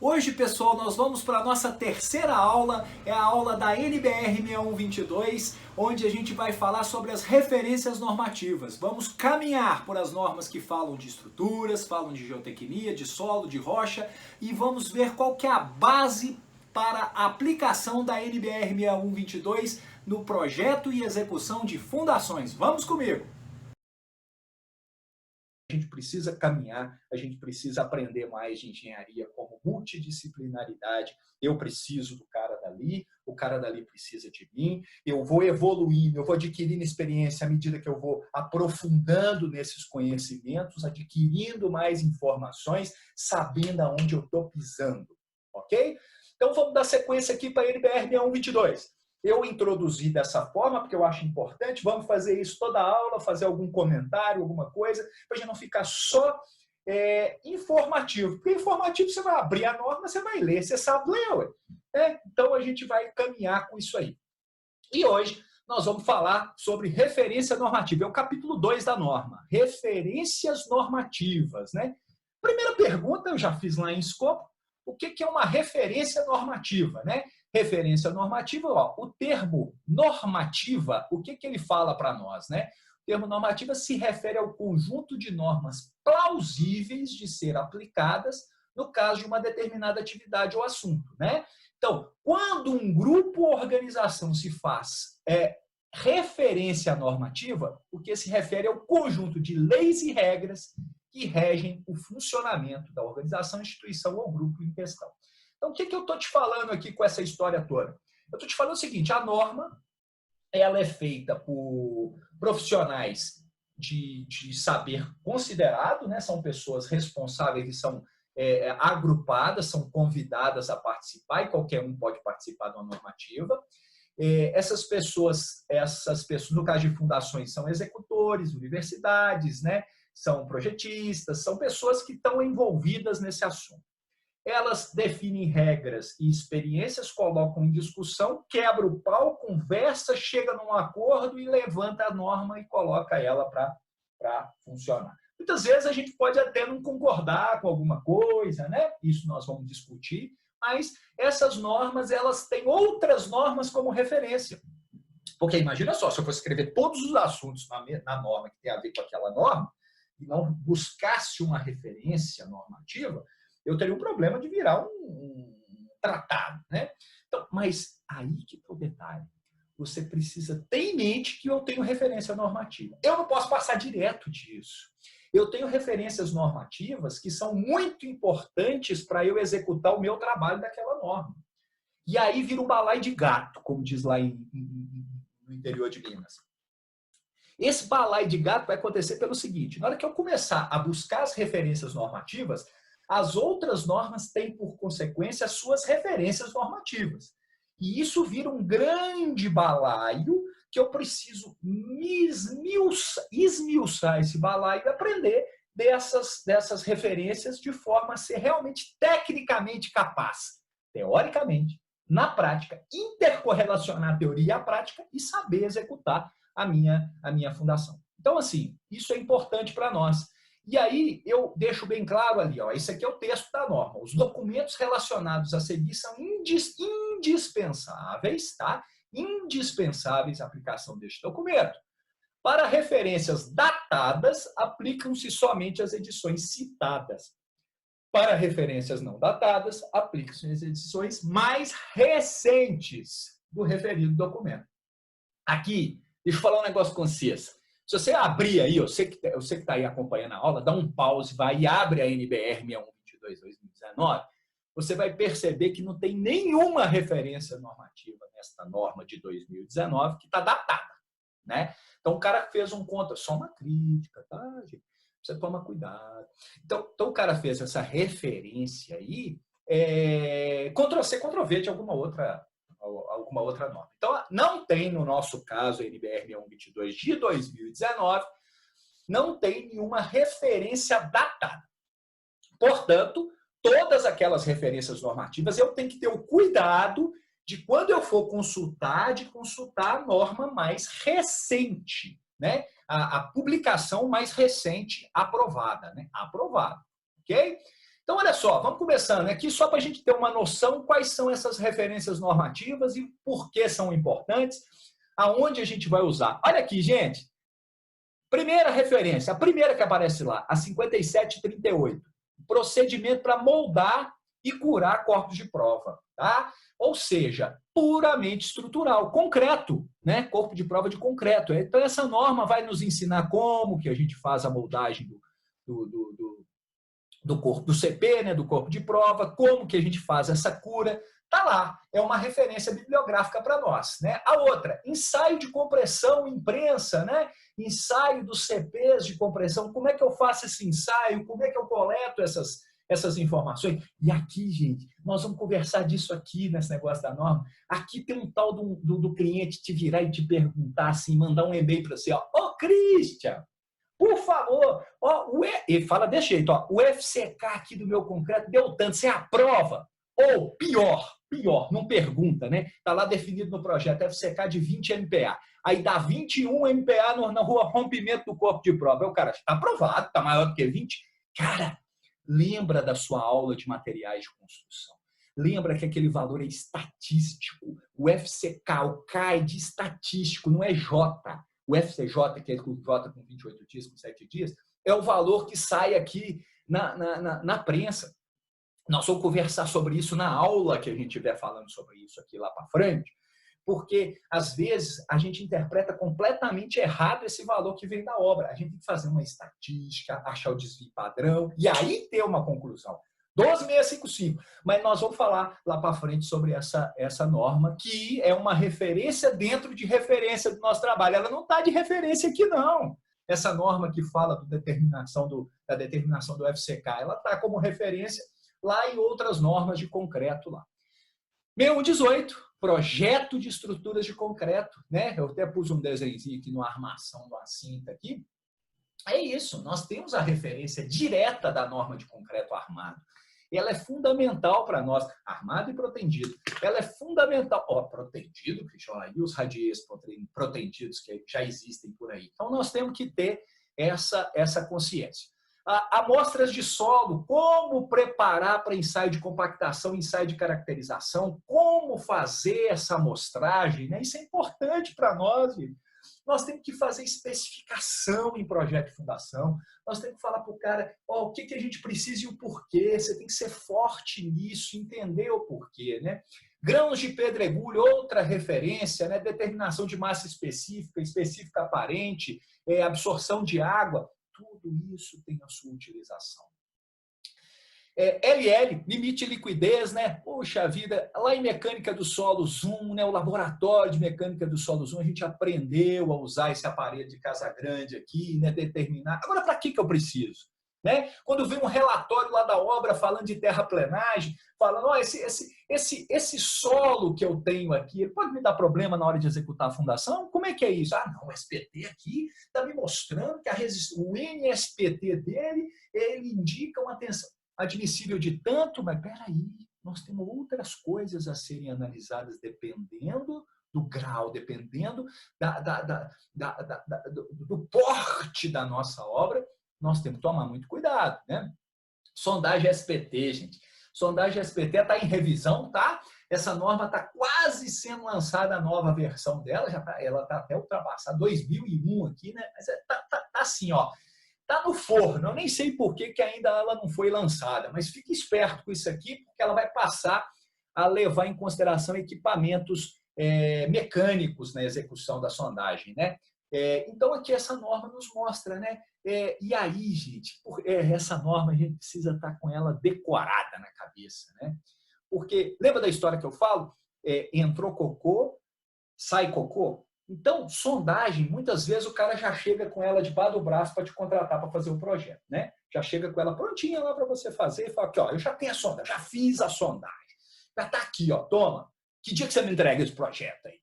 Hoje, pessoal, nós vamos para a nossa terceira aula, é a aula da NBR 6122, onde a gente vai falar sobre as referências normativas. Vamos caminhar por as normas que falam de estruturas, falam de geotecnia, de solo, de rocha, e vamos ver qual que é a base para a aplicação da NBR 6122 no projeto e execução de fundações. Vamos comigo! A gente precisa caminhar, a gente precisa aprender mais de engenharia como multidisciplinaridade. Eu preciso do cara dali, o cara dali precisa de mim, eu vou evoluindo, eu vou adquirindo experiência à medida que eu vou aprofundando nesses conhecimentos, adquirindo mais informações, sabendo aonde eu estou pisando, ok? Então vamos dar sequência aqui para a NBR 6122. Eu introduzi dessa forma, porque eu acho importante, vamos fazer isso toda a aula, fazer algum comentário, alguma coisa, para a gente não ficar só informativo. Porque informativo você vai abrir a norma, você vai ler, você sabe ler, né? Então a gente vai caminhar com isso aí. E hoje nós vamos falar sobre referência normativa, é o capítulo 2 da norma, referências normativas, né? Primeira pergunta, eu já fiz lá em escopo, o que é uma referência normativa, né? Referência normativa, ó, o termo normativa, o que ele fala para nós, né? O termo normativa se refere ao conjunto de normas plausíveis de ser aplicadas no caso de uma determinada atividade ou assunto, né? Então, quando um grupo ou organização se faz referência normativa, o que se refere ao conjunto de leis e regras que regem o funcionamento da organização, instituição ou grupo em questão. Então, o que eu estou te falando aqui com essa história toda? Eu estou te falando o seguinte, a norma ela é feita por profissionais de saber considerado, né? São pessoas responsáveis que são agrupadas, são convidadas a participar, e qualquer um pode participar de uma normativa. Essas pessoas, no caso de fundações, são executores, universidades, né? São projetistas, são pessoas que estão envolvidas nesse assunto. Elas definem regras e experiências, colocam em discussão, quebra o pau, conversa, chega num acordo e levanta a norma e coloca ela para funcionar. Muitas vezes a gente pode até não concordar com alguma coisa, né? Isso nós vamos discutir, mas essas normas, elas têm outras normas como referência. Porque imagina só, se eu fosse escrever todos os assuntos na norma que tem a ver com aquela norma, e não buscasse uma referência normativa, eu teria um problema de virar um tratado, né? Então, mas aí que está o detalhe. Você precisa ter em mente que eu tenho referência normativa. Eu não posso passar direto disso. Eu tenho referências normativas que são muito importantes para eu executar o meu trabalho daquela norma. E aí vira um balaio de gato, como diz lá no interior de Minas. Esse balaio de gato vai acontecer pelo seguinte, na hora que eu começar a buscar as referências normativas, as outras normas têm, por consequência, as suas referências normativas. E isso vira um grande balaio que eu preciso esmiuçar esse balaio e aprender dessas referências de forma a ser realmente tecnicamente capaz, teoricamente, na prática, intercorrelacionar a teoria e a prática e saber executar a minha fundação. Então, assim, isso é importante para nós. E aí eu deixo bem claro ali, ó, esse aqui é o texto da norma. Os documentos relacionados a seguir são indispensáveis, tá? Indispensáveis à aplicação deste documento. Para referências datadas, aplicam-se somente as edições citadas. Para referências não datadas, aplicam-se as edições mais recentes do referido documento. Aqui, deixa eu falar um negócio com vocês. Se você abrir aí, eu sei que está aí acompanhando a aula, dá um pause, vai e abre a NBR 6122/2019, você vai perceber que não tem nenhuma referência normativa nesta norma de 2019 que está datada, né? Então, o cara fez só uma crítica, tá, gente? Você toma cuidado. Então o cara fez essa referência aí, Ctrl+C, Ctrl+V de alguma outra norma. Então, não tem, no nosso caso, a NBR 6122 de 2019, não tem nenhuma referência datada. Portanto, todas aquelas referências normativas, eu tenho que ter o cuidado de, quando eu for consultar, de consultar a norma mais recente, né? A publicação mais recente aprovada, né? Aprovada, ok? Então, olha só, vamos começando aqui só para a gente ter uma noção quais são essas referências normativas e por que são importantes, aonde a gente vai usar. Olha aqui, gente. Primeira referência, a primeira que aparece lá, a 5738. Procedimento para moldar e curar corpos de prova, tá? Ou seja, puramente estrutural, concreto, né? Corpo de prova de concreto. Então, essa norma vai nos ensinar como que a gente faz a moldagem do corpo do CP, né? Do corpo de prova, como que a gente faz essa cura. Tá lá, é uma referência bibliográfica para nós, né? A outra, ensaio de compressão, imprensa, né? Ensaio dos CPs de compressão, como é que eu faço esse ensaio, como é que eu coleto essas informações. E aqui, gente, nós vamos conversar disso aqui, nesse negócio da norma. Aqui tem um tal do cliente te virar e te perguntar assim, mandar um e-mail para você, ó, ô Christian, por favor, ó, ele fala desse jeito, ó, o FCK aqui do meu concreto deu tanto, você aprova? Ou, pior, não pergunta, né? Está lá definido no projeto, FCK de 20 MPa. Aí dá 21 MPa na rua rompimento do corpo de prova. Aí o cara está aprovado, está maior do que 20. Cara, lembra da sua aula de materiais de construção. Lembra que aquele valor é estatístico. O FCK, o K é de estatístico, não é J. O FCJ, que é o J com 28 dias, com 7 dias, é o valor que sai aqui na prensa. Nós vamos conversar sobre isso na aula que a gente estiver falando sobre isso aqui lá para frente, porque, às vezes, a gente interpreta completamente errado esse valor que vem da obra. A gente tem que fazer uma estatística, achar o desvio padrão e aí ter uma conclusão. 12.655. Mas nós vamos falar lá para frente sobre essa norma, que é uma referência dentro de referência do nosso trabalho. Ela não está de referência aqui, não. Essa norma que fala da determinação do FCK, ela está como referência lá em outras normas de concreto lá. 6118, projeto de estruturas de concreto, né? Eu até pus um desenhozinho aqui numa armação de uma cinta aqui. É isso, nós temos a referência direta da norma de concreto armado. Ela é fundamental para nós, armado e protendido. Ela é fundamental. Ó, protendido, Cristian, aí os radiês protendidos que já existem por aí. Então, nós temos que ter essa consciência. Amostras de solo, como preparar para ensaio de compactação, ensaio de caracterização, como fazer essa amostragem, né? Isso é importante para nós, gente. Nós temos que fazer especificação em projeto de fundação, nós temos que falar para o cara, ó, o que a gente precisa e o porquê, você tem que ser forte nisso, entender o porquê, né? Grãos de pedregulho, outra referência, né? Determinação de massa específica aparente, absorção de água, tudo isso tem a sua utilização. LL, limite de liquidez, né? Poxa vida, lá em mecânica do solo Zoom, né? O laboratório de mecânica do solo Zoom, a gente aprendeu a usar esse aparelho de Casagrande aqui, né? Determinar. Agora, para que eu preciso? Né? Quando vem um relatório lá da obra falando de terraplenagem, falando, ó, esse solo que eu tenho aqui, ele pode me dar problema na hora de executar a fundação? Como é que é isso? Ah, não, o SPT aqui está me mostrando que o NSPT dele, ele indica uma tensão admissível de tanto, mas peraí, nós temos outras coisas a serem analisadas dependendo do grau, dependendo do porte da nossa obra, nós temos que tomar muito cuidado, né? Sondagem SPT, gente. Sondagem SPT está em revisão, tá? Essa norma está quase sendo lançada a nova versão dela, ela está até ultrapassada, 2001 aqui, né? Mas tá assim, ó. Está no forno, eu nem sei por que ainda ela não foi lançada, mas fique esperto com isso aqui, porque ela vai passar a levar em consideração equipamentos mecânicos na execução da sondagem, né? Então, aqui essa norma nos mostra, né? E aí, gente, essa norma a gente precisa estar com ela decorada na cabeça, né? Porque, lembra da história que eu falo? Entrou cocô, sai cocô? Então, sondagem, muitas vezes o cara já chega com ela debaixo do braço para te contratar para fazer o projeto, né? Já chega com ela prontinha lá para você fazer e fala aqui, ó, eu já tenho a sondagem, já fiz a sondagem, já está aqui, ó, toma. Que dia que você me entrega esse projeto aí?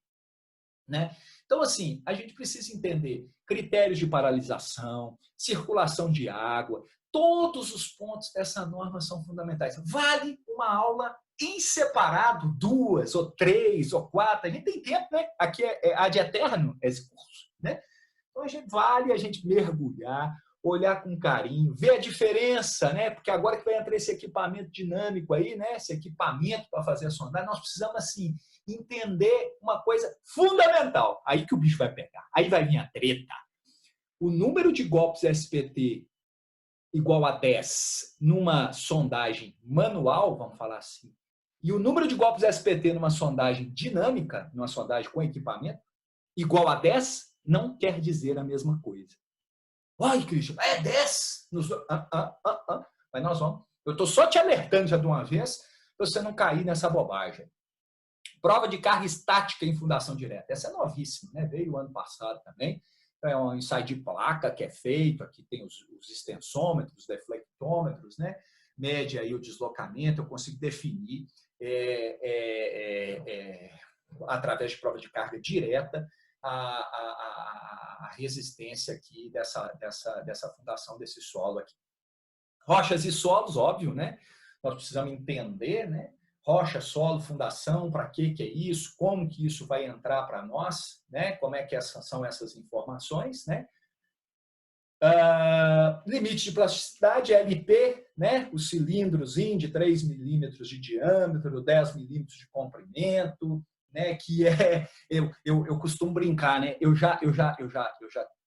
Né? Então, assim, a gente precisa entender critérios de paralisação, circulação de água, todos os pontos dessa norma são fundamentais. Vale uma aula em separado, 2 ou 3 ou 4, a gente tem tempo, né? Aqui é ad eterno esse curso, né? Então, vale a gente mergulhar, olhar com carinho, ver a diferença, né? Porque agora que vai entrar esse equipamento dinâmico aí, né? Esse equipamento para fazer a sondagem, nós precisamos, assim, entender uma coisa fundamental. Aí que o bicho vai pegar. Aí vai vir a treta. O número de golpes SPT igual a 10 numa sondagem manual, vamos falar assim, e o número de golpes SPT numa sondagem dinâmica, numa sondagem com equipamento, igual a 10, não quer dizer a mesma coisa. Ai, Cristian, é 10? Mas nós vamos. Eu estou só te alertando já de uma vez para você não cair nessa bobagem. Prova de carga estática em fundação direta. Essa é novíssima, né? Veio o ano passado também. É um ensaio de placa que é feito. Aqui tem os extensômetros, os deflectômetros, né? Mede aí o deslocamento. Eu consigo definir através de prova de carga direta a resistência aqui dessa fundação desse solo aqui. Rochas e solos, óbvio, né? Nós precisamos entender, né? Rocha, solo, fundação, para que é isso? Como que isso vai entrar para nós? Né? Como é que são essas informações? Né? Limite de plasticidade, LP, né? Os cilindros de 3 milímetros de diâmetro, 10 milímetros de comprimento, né? Que é, eu costumo brincar, né? Eu já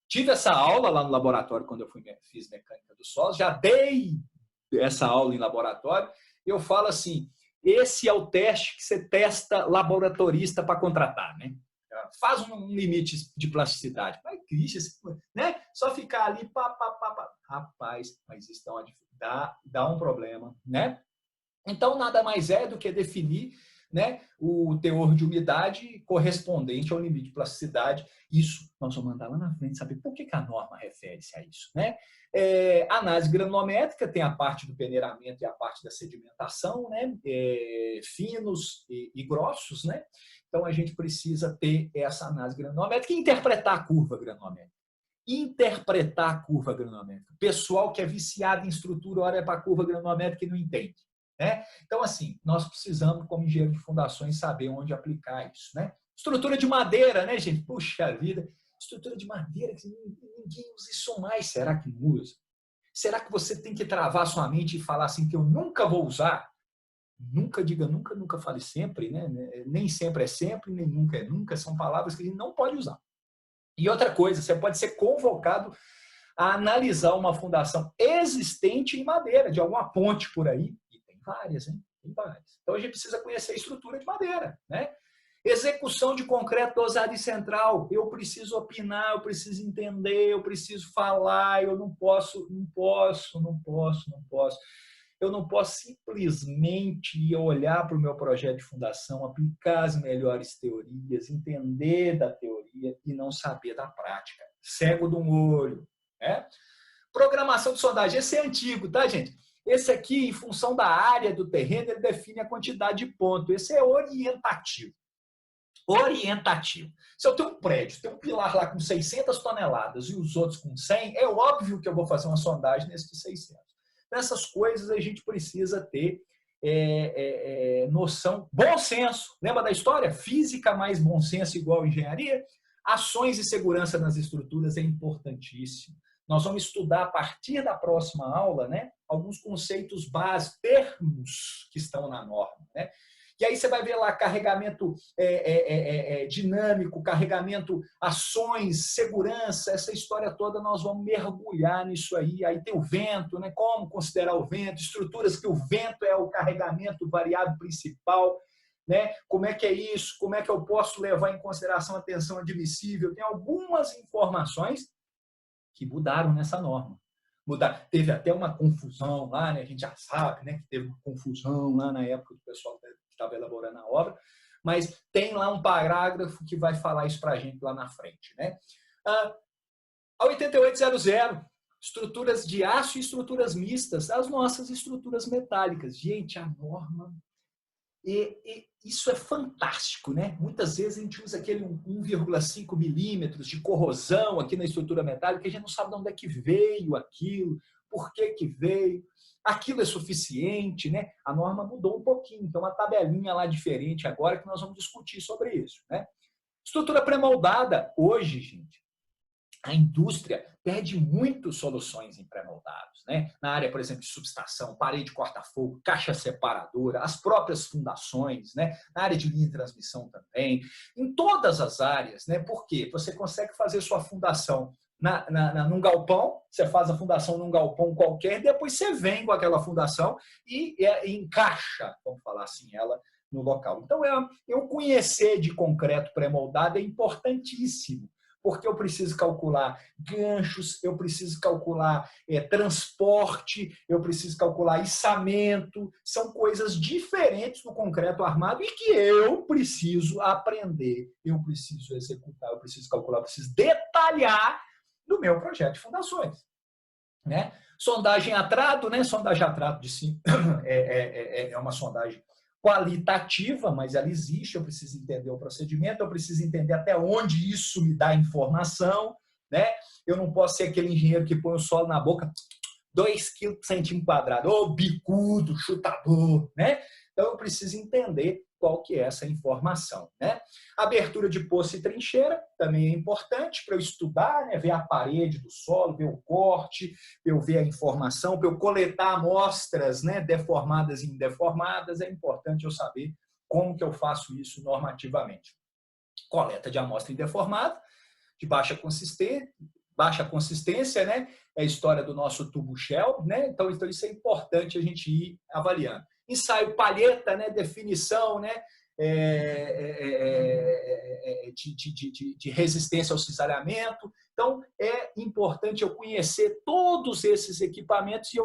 tive essa aula lá no laboratório quando eu fiz mecânica do solo, já dei essa aula em laboratório. Eu falo assim, esse é o teste que você testa laboratorista para contratar, né? Faz um limite de plasticidade. Mas, né? Só ficar ali, rapaz, mas isso dá um problema, né? Então, nada mais é do que definir, né, o teor de umidade correspondente ao limite de plasticidade. Isso nós vamos mandar lá na frente, saber por que a norma refere-se a isso, né? Análise granulométrica tem a parte do peneiramento e a parte da sedimentação, né? Finos e grossos, né? Então a gente precisa ter essa análise granulométrica e interpretar a curva granulométrica. Interpretar a curva granulométrica. O pessoal que é viciado em estrutura olha para a curva granulométrica e não entende. Né? Então, assim, nós precisamos, como engenheiro de fundações, saber onde aplicar isso. Né? Estrutura de madeira, né, gente? Puxa vida, estrutura de madeira, que ninguém usa isso mais. Será que não usa? Será que você tem que travar sua mente e falar assim que eu nunca vou usar? Nunca diga nunca, nunca fale sempre, né? Nem sempre é sempre, nem nunca é nunca. São palavras que a gente não pode usar. E outra coisa, você pode ser convocado a analisar uma fundação existente em madeira, de alguma ponte por aí. Várias, hein? Tem várias. Então a gente precisa conhecer a estrutura de madeira, né? Execução de concreto dosado e central. Eu preciso opinar, eu preciso entender, eu preciso falar, eu não posso. Eu não posso simplesmente olhar para o meu projeto de fundação, aplicar as melhores teorias, entender da teoria e não saber da prática. Cego de um olho, né? Programação de sondagem. Esse é antigo, tá, gente? Esse aqui, em função da área do terreno, ele define a quantidade de ponto. Esse é orientativo. Orientativo. Se eu tenho um prédio, tem um pilar lá com 600 toneladas e os outros com 100, é óbvio que eu vou fazer uma sondagem nesse de 600. Nessas coisas a gente precisa ter noção, bom senso. Lembra da história? Física mais bom senso igual engenharia? Ações de segurança nas estruturas é importantíssimo. Nós vamos estudar a partir da próxima aula, né, alguns conceitos básicos, termos que estão na norma, né? E aí você vai ver lá carregamento dinâmico, carregamento, ações, segurança, essa história toda nós vamos mergulhar nisso aí. Aí tem o vento, né? Como considerar o vento, estruturas que o vento é o carregamento variável principal, né? Como é que é isso? Como é que eu posso levar em consideração a tensão admissível? Tem algumas informações que mudaram nessa norma. Teve até uma confusão lá, né? A gente já sabe, né, que teve uma confusão lá na época do pessoal que estava elaborando a obra, mas tem lá um parágrafo que vai falar isso para a gente lá na frente. Né? A 8800, estruturas de aço e estruturas mistas, as nossas estruturas metálicas. Gente, a norma... E isso é fantástico, né? Muitas vezes a gente usa aquele 1,5 milímetros de corrosão aqui na estrutura metálica, a gente não sabe de onde é que veio aquilo, por que que veio, aquilo é suficiente, né? A norma mudou um pouquinho, tem uma tabelinha lá diferente agora que nós vamos discutir sobre isso, né? Estrutura pré-moldada, hoje, gente, a indústria pede muito soluções em pré-moldados, né? Na área, por exemplo, de subestação, parede corta-fogo, caixa separadora, as próprias fundações, né? Na área de linha de transmissão também, em todas as áreas, né? Porque você consegue fazer sua fundação num galpão, você faz a fundação num galpão qualquer, depois você vem com aquela fundação e encaixa, vamos falar assim, ela no local. Então, eu conhecer de concreto pré-moldado é importantíssimo, porque eu preciso calcular ganchos, eu preciso calcular transporte, eu preciso calcular içamento, são coisas diferentes do concreto armado e que eu preciso aprender, eu preciso executar, eu preciso calcular, eu preciso detalhar no meu projeto de fundações. Né? Sondagem a trato, né? Sondagem a trato de sim, é uma sondagem qualitativa, mas ela existe, eu preciso entender o procedimento, eu preciso entender até onde isso me dá informação, né? Eu não posso ser aquele engenheiro que põe o solo na boca, 2 kg por centímetro quadrado, ô bicudo, chutador, né? Então eu preciso entender qual que é essa informação, né? Abertura de poço e trincheira também é importante para eu estudar, né? Ver a parede do solo, ver o corte, para eu ver a informação, para eu coletar amostras, né? Deformadas e indeformadas, é importante eu saber como que eu faço isso normativamente. Coleta de amostra indeformada, de baixa consistência, né? É a história do nosso tubo Shell, né? Então isso é importante a gente ir avaliando. Ensaio palheta, né? Definição, né? De resistência ao cisalhamento. Então, é importante eu conhecer todos esses equipamentos e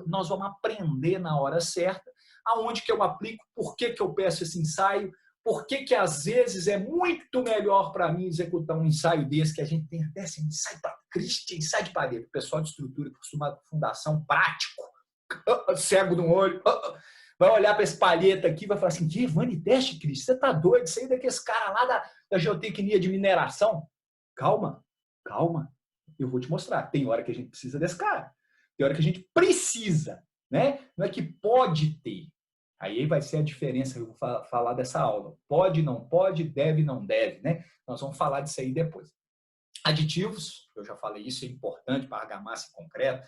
nós vamos aprender na hora certa aonde que eu aplico, por que que eu peço esse ensaio, por que que às vezes é muito melhor para mim executar um ensaio desse, que a gente tem até assim, ensaio para Cristo, ensaio de parede. O pessoal de estrutura acostumado com fundação prático, cego de um olho, vai olhar para esse palheta aqui e vai falar assim, que Vani teste, Cristo, você tá doido? Isso aí daqueles caras lá da geotecnia de mineração. Calma, calma, eu vou te mostrar. Tem hora que a gente precisa desse cara, tem hora que a gente precisa, né? Não é que pode ter. Aí vai ser a diferença, eu vou falar dessa aula. Pode, não pode, deve, não deve, né? Nós vamos falar disso aí depois. Aditivos, eu já falei isso, é importante para argamassa e concreto.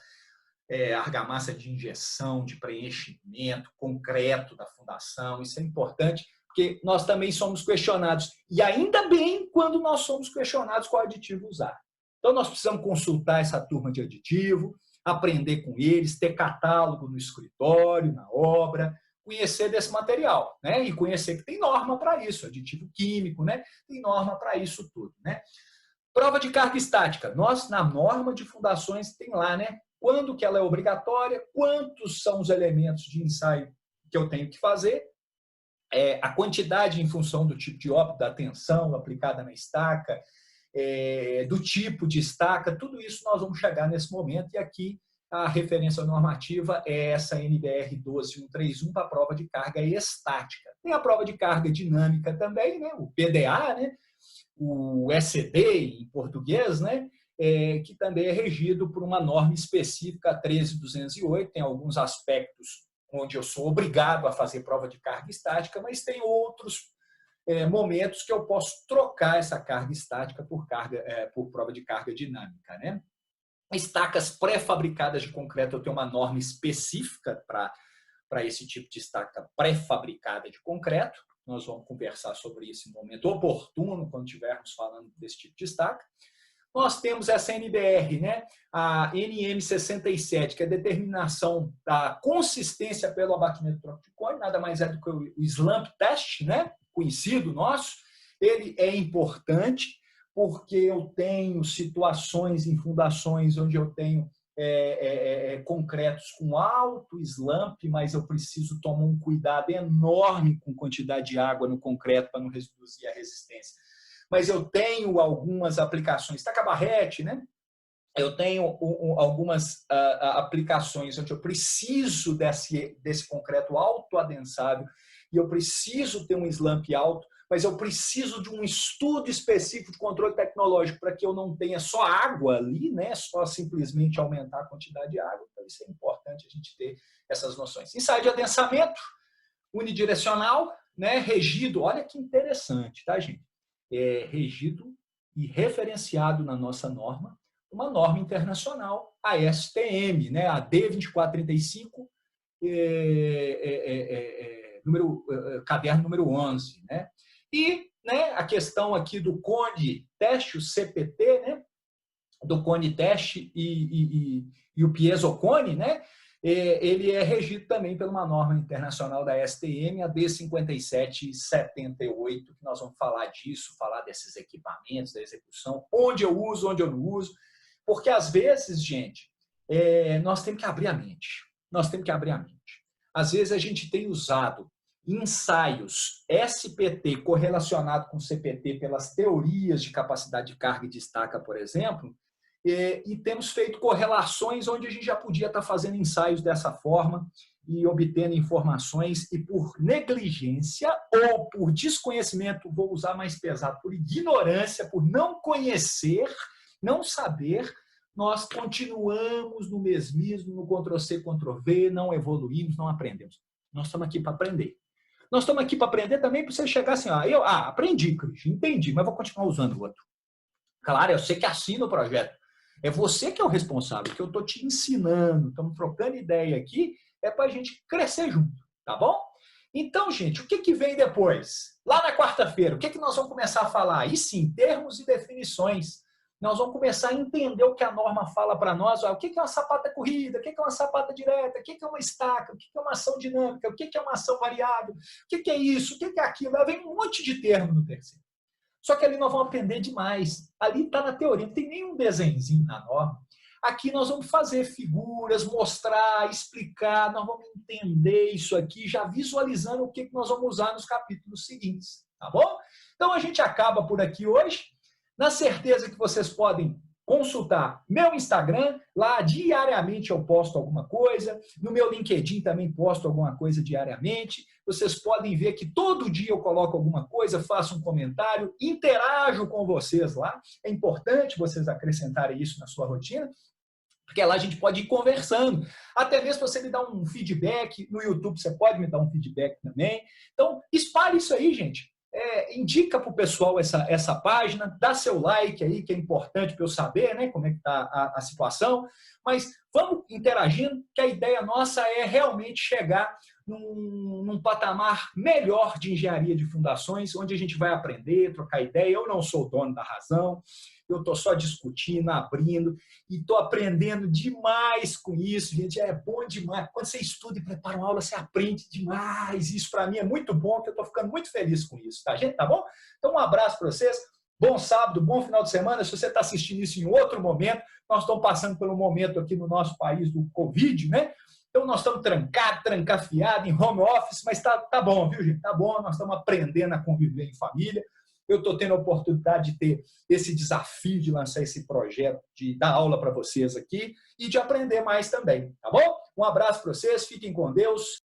Argamassa de injeção, de preenchimento, concreto da fundação, isso é importante, porque nós também somos questionados, e ainda bem quando nós somos questionados qual aditivo usar. Então, nós precisamos consultar essa turma de aditivo, aprender com eles, ter catálogo no escritório, na obra, conhecer desse material, né? E conhecer que tem norma para isso, aditivo químico, né? Tem norma para isso tudo, né? Prova de carga estática. Nós, na norma de fundações, tem lá, né? Quando que ela é obrigatória, quantos são os elementos de ensaio que eu tenho que fazer, a quantidade em função do tipo de óbito, da tensão aplicada na estaca, do tipo de estaca, tudo isso nós vamos chegar nesse momento, e aqui a referência normativa é essa NBR 12131 para a prova de carga estática. Tem a prova de carga dinâmica também, né? O PDA, né? O ECD em português, né? Que também é regido por uma norma específica, 13208, tem alguns aspectos onde eu sou obrigado a fazer prova de carga estática, mas tem outros momentos que eu posso trocar essa carga estática por prova de carga dinâmica, né? Estacas pré-fabricadas de concreto, eu tenho uma norma específica para esse tipo de estaca pré-fabricada de concreto. Nós vamos conversar sobre isso em um momento oportuno, quando estivermos falando desse tipo de estaca. Nós temos essa NBR, né? A NM67, que é a determinação da consistência pelo abatimento do tronco de cone, nada mais é do que o slump test, né? Conhecido nosso. Ele é importante porque eu tenho situações em fundações onde eu tenho concretos com alto slump, mas eu preciso tomar um cuidado enorme com quantidade de água no concreto para não reduzir a resistência. Mas eu tenho algumas aplicações, estaca barrete, né? Eu tenho algumas aplicações onde eu preciso desse concreto autoadensável e eu preciso ter um slump alto, mas eu preciso de um estudo específico de controle tecnológico para que eu não tenha só água ali, né? Só simplesmente aumentar a quantidade de água. Então, isso é importante a gente ter essas noções. Ensaio de adensamento unidirecional, né? Regido, olha que interessante, tá, gente? Regido e referenciado na nossa norma, uma norma internacional, a STM, né? A D2435, caderno número 11. Né? E, né, a questão aqui do Cone Teste, o CPT, né? Do Cone Teste e o Piezocone, né? Ele é regido também por uma norma internacional da STM, a D5778, que nós vamos falar disso, falar desses equipamentos, da execução, onde eu uso, onde eu não uso, porque às vezes, gente, nós temos que abrir a mente. Nós temos que abrir a mente. Às vezes a gente tem usado ensaios SPT correlacionado com CPT pelas teorias de capacidade de carga e destaca, por exemplo, e temos feito correlações onde a gente já podia estar fazendo ensaios dessa forma e obtendo informações, e por negligência ou por desconhecimento, vou usar mais pesado, por ignorância, por não conhecer, não saber, nós continuamos no mesmismo, no Ctrl+C, Ctrl+V, não evoluímos, não aprendemos. Nós estamos aqui para aprender. Nós estamos aqui para aprender também para você chegar assim, aprendi, Cris, entendi, mas vou continuar usando o outro. Claro, eu sei que assina o projeto. É você que é o responsável, que eu estou te ensinando, estamos trocando ideia aqui, é para a gente crescer junto, tá bom? Então, gente, o que vem depois? Lá na quarta-feira, o que nós vamos começar a falar? Aí sim, termos e definições. Nós vamos começar a entender o que a norma fala para nós. O que é uma sapata corrida? O que é uma sapata direta? O que é uma estaca? O que é uma ação dinâmica? O que é uma ação variável? O que é isso? O que é aquilo? Aí vem um monte de termo no terceiro. Só que ali nós vamos aprender demais. Ali está na teoria, não tem nenhum desenhozinho na norma. Aqui nós vamos fazer figuras, mostrar, explicar, nós vamos entender isso aqui, já visualizando o que nós vamos usar nos capítulos seguintes, tá bom? Então a gente acaba por aqui hoje, na certeza que vocês podem consultar meu Instagram, lá diariamente eu posto alguma coisa, no meu LinkedIn também posto alguma coisa diariamente, vocês podem ver que todo dia eu coloco alguma coisa, faço um comentário, interajo com vocês lá, é importante vocês acrescentarem isso na sua rotina, porque lá a gente pode ir conversando, até mesmo você me dar um feedback, no YouTube você pode me dar um feedback também, então espalhe isso aí, gente. Indica para o pessoal essa página, dá seu like aí, que é importante para eu saber, né, como é que está a situação, mas vamos interagindo, que a ideia nossa é realmente chegar num patamar melhor de engenharia de fundações, onde a gente vai aprender, trocar ideia. Eu não sou o dono da razão, eu estou só discutindo, abrindo, e estou aprendendo demais com isso, gente, é bom demais. Quando você estuda e prepara uma aula, você aprende demais. Isso para mim é muito bom, que eu estou ficando muito feliz com isso, tá, gente? Tá bom? Então, um abraço para vocês, bom sábado, bom final de semana. Se você está assistindo isso em outro momento, nós estamos passando por um momento aqui no nosso país do Covid, né? Então, nós estamos trancafiados, em home office, mas tá bom, viu, gente? Tá bom, nós estamos aprendendo a conviver em família. Eu estou tendo a oportunidade de ter esse desafio de lançar esse projeto, de dar aula para vocês aqui e de aprender mais também, tá bom? Um abraço para vocês, fiquem com Deus.